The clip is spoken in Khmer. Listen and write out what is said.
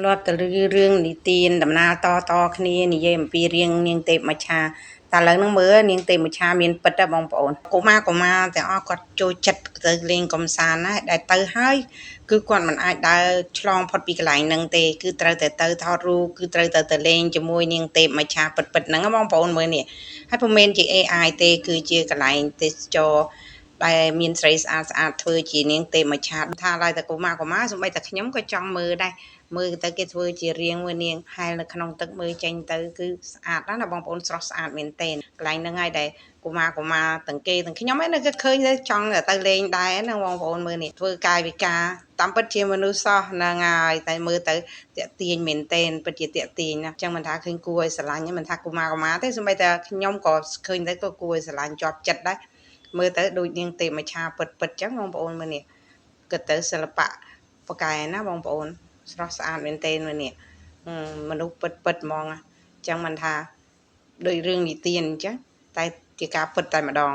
ลอตเตอรี่เรื่องนิตีนดำนาต่อគ្នានិយាយអំពីរៀងនាងទេពមច្ឆាតែឥឡូវហ្នឹងមើលនាងទេពមច្ឆាមានពិតទេបងប្អូនកុមារទាំងអស់គាត់ចូលចិត្តទៅលេងកំសាន្តណាដែលទៅហើយគឺគាត់មិនអាចដើរឆ្លងផុតពីកន្លែងហ្នឹងទេគឺត្រូវតែទៅថតរូបគឺត្រូវតែទៅលេងជាមួយនាងទេពមច្ឆាពិតហ្នឹងបងប្អូនមើលនេះហើយពុំមែនជា AI ទេគឺជាកន្លែងទេសចរដែលមានស្រីស្អាតធ្វើជានាងទេពមច្ឆាថាឡើយតែកុមារសូម្បីតែខ្ញុំក៏ចង់មើលដែរមើលទៅគេធ្វើជារៀងមួយនាងហែលនៅក្នុងទឹកមើលចេញទៅគឺស្អាតណាស់បងប្អូនស្រស់ស្អាតមែនទែនកន្លែងហ្នឹងហើយដែលកុមារទាំងគេទាំងខ្ញុំឯងក៏ឃើញទៅចង់ទៅលេងដែរណាបងប្អូនមើលនេះធ្វើកាយវិការតាមពិតជាមនុស្សសោះហ្នឹងហើយតែមើលទៅតាក់ទាញមែនទែនពិតជាតាក់ទាញណាអញ្ចឹងមិនថាឃើញគួរឲ្យស្រឡាញ់ទេមិនថាកុមារទេសូម្បីតែខ្ញុំក៏ឃើញទៅក៏គួរឲ្យស្រឡាញ់ជាប់ចិត្តដែរមើលទៅដូចនាងទេពមច្ឆាពិតអញ្ចឹងបងប្អូនមើលនេះគិតទៅសិល្បៈប៉កែណាបងប្អូនស្រស់ស្អាតមែនទែនមើលនេះមនុស្សពិតហ្មងអញ្ចឹងមិនថាដូចរឿងនិទានអញ្ចឹងតែជាការពិតតែម្ដង